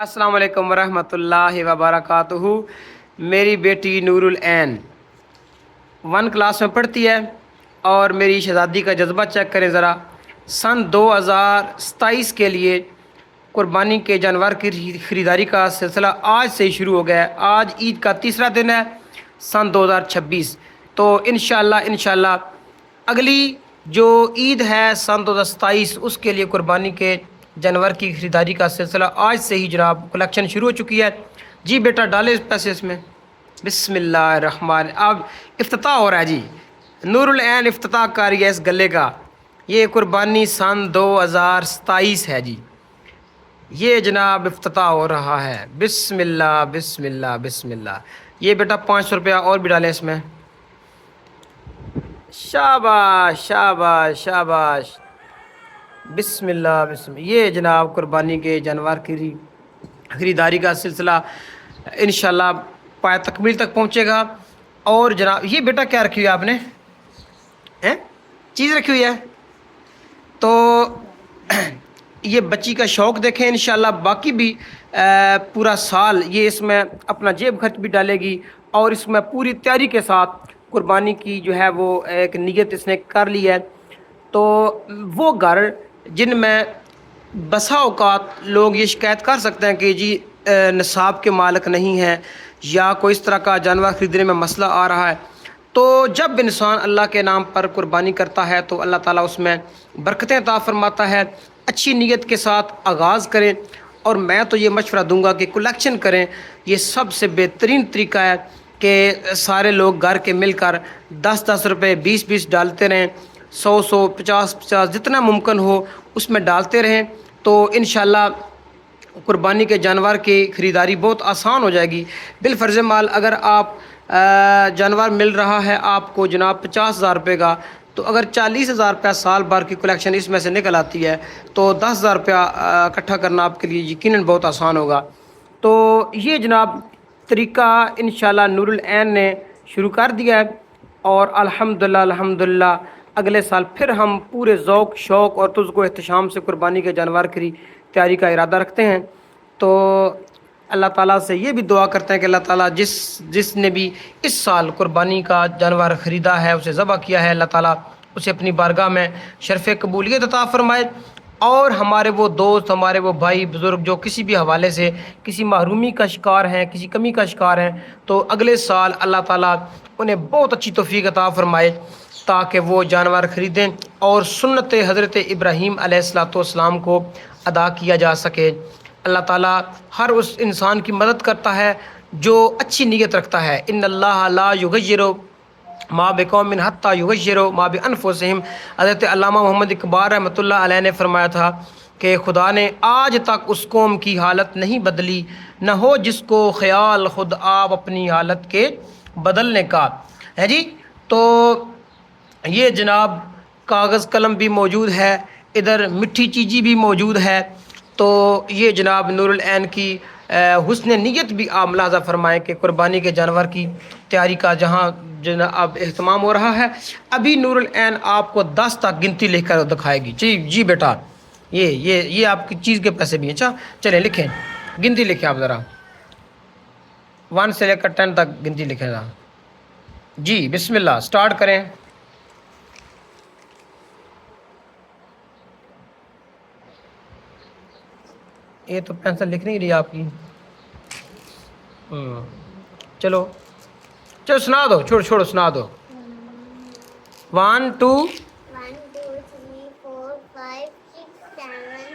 अस्सलाम वालेकुम वरहमतुल्लाहि वबरकातुहू। मेरी बेटी नूरुल ऐन 1 क्लास में पढ़ती है और मेरी शहज़ादी का जज्बा चेक करें ज़रा। सन 2027 के लिए कुर्बानी के जानवर की ख़रीदारी का सिलसिला आज से ही शुरू हो गया है। आज ईद का तीसरा दिन है सन 2026। तो इंशाअल्लाह अगली जो ईद है सन 2027 उसके लिए कुर्बानी के जानवर की ख़रीदारी का सिलसिला आज से ही जनाब कलेक्शन शुरू हो चुकी है। जी बेटा डालें पैसे इसमें। बिस्मिल्लाहिर्रहमान। अब इफ्तिताह हो रहा है जी, नूरुल ऐन इफ्तिताह कर रही है इस गले का। ये कुर्बानी सन 2027 है जी, ये जनाब इफ्तिताह हो रहा है। बिस्मिल्लाह बिस्मिल्लाह बिस्मिल्लाह। ये बेटा 500 रुपया और भी डालें इसमें। शाबाश शाबाश शाबाश। बिस्मिल्लाह बिस्मिल्लाह। ये जनाब कुर्बानी के जानवर की ख़रीदारी का सिलसिला इंशाल्लाह पाया तकमील तक पहुँचेगा। और जनाब ये बेटा क्या रखी हुई है आपने, हैं चीज़ रखी हुई है? तो ये बच्ची का शौक़ देखें। इंशाल्लाह बाकी भी पूरा साल ये इसमें अपना जेब खर्च भी डालेगी और इसमें पूरी तैयारी के साथ कुर्बानी की जो है वो एक नीयत इसने कर ली है। तो वो घर जिनमें बसा औकात लोग ये शिकायत कर सकते हैं कि जी निसाब के मालिक नहीं हैं या कोई इस तरह का जानवर ख़रीदने में मसला आ रहा है, तो जब इंसान अल्लाह के नाम पर कुर्बानी करता है तो अल्लाह ताला उसमें बरकतें अता फरमाता है। अच्छी नीयत के साथ आगाज़ करें और मैं तो ये मशवरा दूंगा कि कलेक्शन करें। ये सबसे बेहतरीन तरीका है कि सारे लोग घर के मिलकर 10-10 रुपये 20-20 डालते रहें, 100-100 50-50 जितना मुमकिन हो उसमें डालते रहें। तो इंशाल्लाह कुर्बानी के जानवर की ख़रीदारी बहुत आसान हो जाएगी। बिलफ़र्ज़ माल अगर आप जानवर मिल रहा है आपको जनाब 50,000 रुपये का, तो अगर 40,000 रुपया साल भर की कलेक्शन इसमें से निकल आती है तो 10,000 रुपया इकट्ठा करना आपके लिए यकीनन बहुत आसान होगा। तो ये जनाब तरीका इंशाल्लाह नूरुल ऐन ने शुरू कर दिया है और अल्हम्दुलिल्लाह अगले साल फिर हम पूरे ज़ौक़ शौक़ और तुज़्को एहतशाम से कुर्बानी के जानवर की तैयारी का इरादा रखते हैं। तो अल्लाह ताला से ये भी दुआ करते हैं कि अल्लाह ताला जिसने भी इस साल कुर्बानी का जानवर ख़रीदा है, उसे ज़बह किया है, अल्लाह ताला उसे अपनी बारगाह में शर्फ़ कबूलियत अता फ़रमाए। और हमारे वो दोस्त, हमारे वो भाई बुज़ुर्ग जो किसी भी हवाले से किसी महरूमी का शिकार हैं, किसी कमी का शिकार हैं, तो अगले साल अल्लाह ताला उन्हें बहुत अच्छी तौफ़ीक अता फ़रमाए ताकि वो जानवर ख़रीदें और सुन्नत हज़रत इब्राहीम अलैहिस्सलाम को अदा किया जा सके। अल्लाह ताला हर उस इंसान की मदद करता है जो अच्छी नीयत रखता है। इन्नल्लाह ला युग़य्यिरु मा बिक़ौमिन हत्ता युग़य्यिरु मा बिअनफ़ुसिहिम। हज़रत अल्लामा मोहम्मद इक़बाल रहमतुल्लाह अलैह ने फरमाया था कि खुदा ने आज तक उस कौम की हालत नहीं बदली, न हो जिसको ख़याल खुद आप अपनी हालत के बदलने का है जी। तो ये जनाब कागज़ कलम भी मौजूद है, इधर मिठी चीज़ी भी मौजूद है। तो ये जनाब नूरुल ऐन की हुस्न नीयत भी आप मुलाज़ा फरमाएँ कि कुर्बानी के जानवर की तैयारी का जहाँ जनाब एहतमाम हो रहा है। अभी नूरुल ऐन आपको 10 तक गिनती लिखकर दिखाएगी। जी बेटा, ये आपकी चीज़ के पैसे भी हैं। अच्छा चलें लिखें, गिनती लिखें आप ज़रा, 1 से लेकर 10 तक गिनती लिखेगा। जी बिस्मिल्लाह स्टार्ट करें। ये तो पेंसिल लिख नहीं रही आपकी। चलो सुना दो, छोड़ो सुना दो। 1 2 1 2 3 4 5 6 7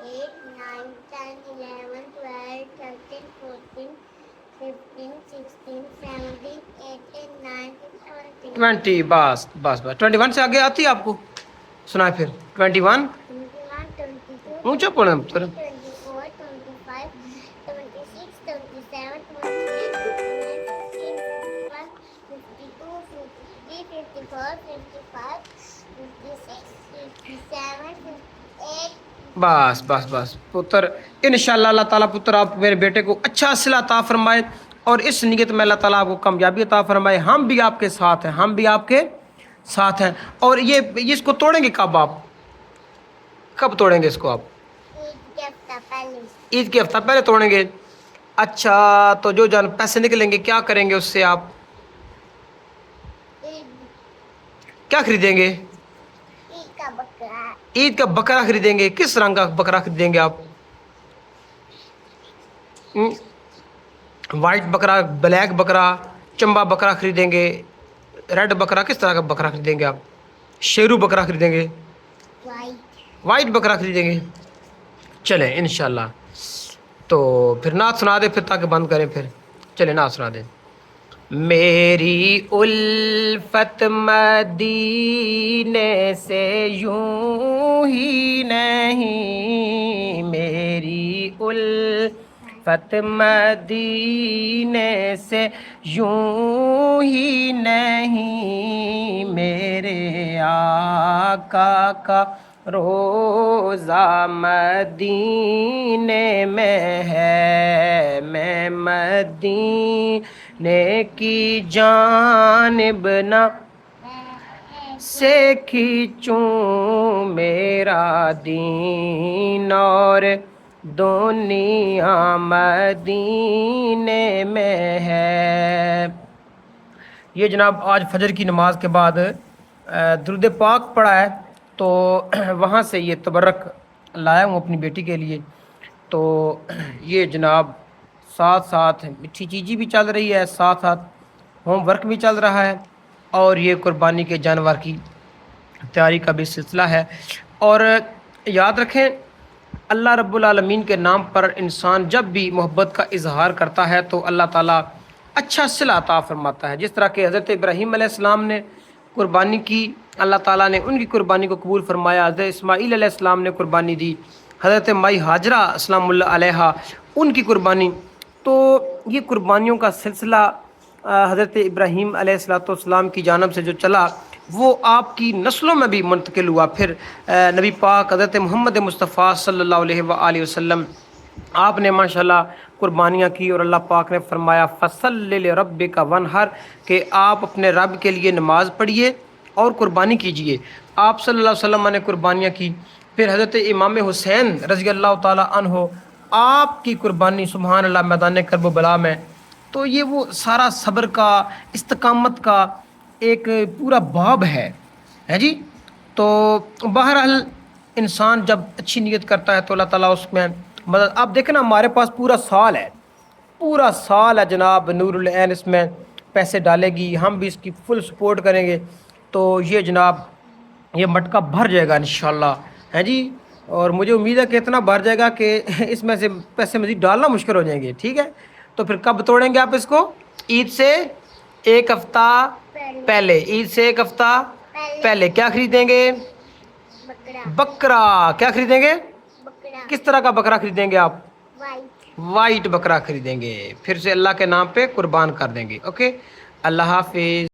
8 9 10 11 12 13 14 15 16 17 18 19 20। बस 21 से आगे आती है आपको? सुनाए फिर 21 ऊंचा पढ़े 24 25 26 27 28 52 53 54 55 56 57 58। बस पुत्र इंशाअल्लाह अल्लाह ताला पुत्र आप मेरे बेटे को अच्छा सिला अता फरमाए और इस नीयत में अल्लाह ताला आपको कामयाबी अता फरमाए। हम भी आपके साथ हैं, और ये इसको तोड़ेंगे कब? आप कब तोड़ेंगे इसको आप? एक हफ्ता पहले। عید کے ہفتہ پہلے توڑیں گے. اچھا تو جو جان پیسے نکلیں گے کیا کریں گے اس سے آپ؟ عید کیا خریدیں گے؟ عید کا بکرا. عید کا بکرا خریدیں گے. کس رنگ کا بکرا خریدیں گے آپ؟ وائٹ بکرا، بلیک بکرا، چمبا بکرا خریدیں گے، ریڈ بکرا، کس طرح کا بکرا خریدیں گے آپ؟ شیرو بکرا خریدیں گے، وائٹ. وائٹ بکرا خریدیں گے. چلیں انشاءاللہ. تو پھر نعت سنا دیں پھر تاکہ بند کریں. پھر چلیں نعت سنا دیں. میری الفت مدینے سے یوں ہی نہیں، میری الفت مدینے سے یوں ہی نہیں، میرے آقا کا روزہ مدینے میں ہے، میں مدینے کی جانب نہ سے کھینچوں میرا دین اور دنیا مدینے میں ہے. یہ جناب آج فجر کی نماز کے بعد درود پاک پڑھا ہے تو وہاں سے یہ تبرک لایا ہوں اپنی بیٹی کے لیے. تو یہ جناب ساتھ ساتھ میٹھی چیزی بھی چل رہی ہے، ساتھ ساتھ ہوم ورک بھی چل رہا ہے، اور یہ قربانی کے جانور کی تیاری کا بھی سلسلہ ہے. اور یاد رکھیں اللہ رب العالمین کے نام پر انسان جب بھی محبت کا اظہار کرتا ہے تو اللہ تعالیٰ اچھا صلہ عطا فرماتا ہے. جس طرح کہ حضرت ابراہیم علیہ السلام نے قربانی کی، اللہ تعالیٰ نے ان کی قربانی کو قبول فرمایا. حضرت اسماعیل علیہ السلام نے قربانی دی، حضرت مائی ہاجرہ السلام اللہ علیہا ان کی قربانی. تو یہ قربانیوں کا سلسلہ حضرت ابراہیم علیہ السلام کی جانب سے جو چلا وہ آپ کی نسلوں میں بھی منتقل ہوا. پھر نبی پاک حضرت محمد مصطفیٰ صلی اللہ علیہ وآلہ وسلم آپ نے ماشاءاللہ قربانیاں کی، اور اللہ پاک نے فرمایا فَصَلِّ لِرَبِّكَ وَانْحَرْ کہ آپ اپنے رب کے لیے نماز پڑھیے اور قربانی کیجیے. آپ صلی اللہ علیہ وسلم نے قربانیاں کی. پھر حضرت امام حسین رضی اللہ تعالیٰ عنہ آپ کی قربانی سبحان اللہ میدان کرب و بلا میں. تو یہ وہ سارا صبر کا، استقامت کا ایک پورا باب ہے جی. تو بہرحال انسان جب اچھی نیت کرتا ہے تو اللہ تعالیٰ اس میں مدد. آپ دیکھیں نا ہمارے پاس پورا سال ہے، پورا سال ہے جناب. نور العین اس میں پیسے ڈالے گی، ہم بھی اس کی فل سپورٹ کریں گے تو یہ جناب یہ مٹکا بھر جائے گا انشاءاللہ ہے جی. اور مجھے امید ہے کہ اتنا بھر جائے گا کہ اس میں سے پیسے مزید ڈالنا مشکل ہو جائیں گے. ٹھیک ہے تو پھر کب توڑیں گے آپ اس کو؟ عید سے ایک ہفتہ پہلے. عید سے ایک ہفتہ پہلے کیا خریدیں گے؟ بکرا. بکرا. کیا خریدیں گے؟ بکرا. کس طرح کا بکرا خریدیں گے آپ؟ وائٹ. وائٹ بکرا خریدیں گے. پھر سے اللہ کے نام پہ قربان کر دیں گے. اوکے اللہ حافظ.